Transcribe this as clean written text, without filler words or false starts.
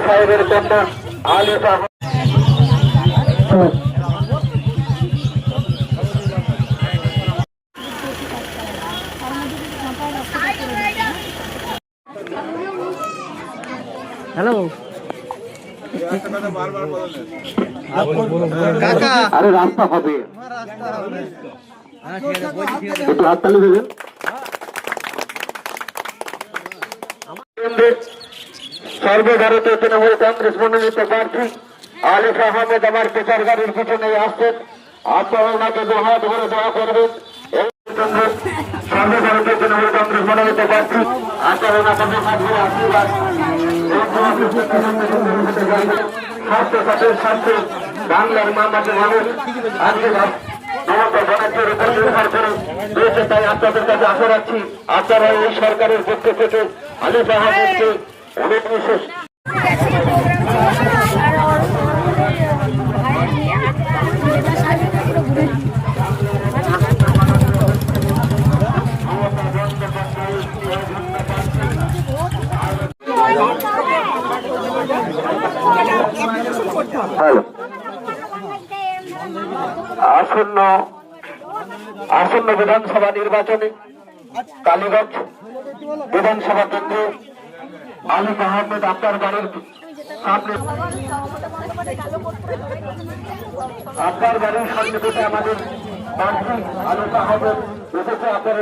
সাহেবের কন্যা আলিফ আহমেদ। হ্যালো আরে রাস্তা হবে, একটু হাততালি দেবেন। সর্বভারতীয় তৃণমূল কংগ্রেস মনোনীত প্রার্থী আলিফ আহমেদ আমার প্রচার গাড়ির পিছনে আসছেন। আপনারা ওনাকে দুহাত ভরে দোয়া করবেন। সর্বভারতীয় তৃণমূল কংগ্রেস মনোনীত প্রার্থী আপনারা ওনাকে দুহাত ভরে আশীর্বাদ। স্বাস্থ্য সাথে স্বাস্থ্য বাংলার মা মাসে মানুষ আজকে মমতা ব্যানার্জির উপর নির্ভর করে রয়েছে। তাই আপনাদের কাছে আশা রাখছি আপনারা এই সরকারের পক্ষ থেকে আলিফ আহমেদকে অনেক বিশেষ আসন্ন বিধানসভা নির্বাচনে কালীগঞ্জ বিধানসভা কেন্দ্রে আলিফ আহমেদ আপনার বাড়ির সামনে, আপনার বাড়ির সামনে থেকে আমাদের প্রার্থী আলিফ আহমেদ এসেছে। আপনার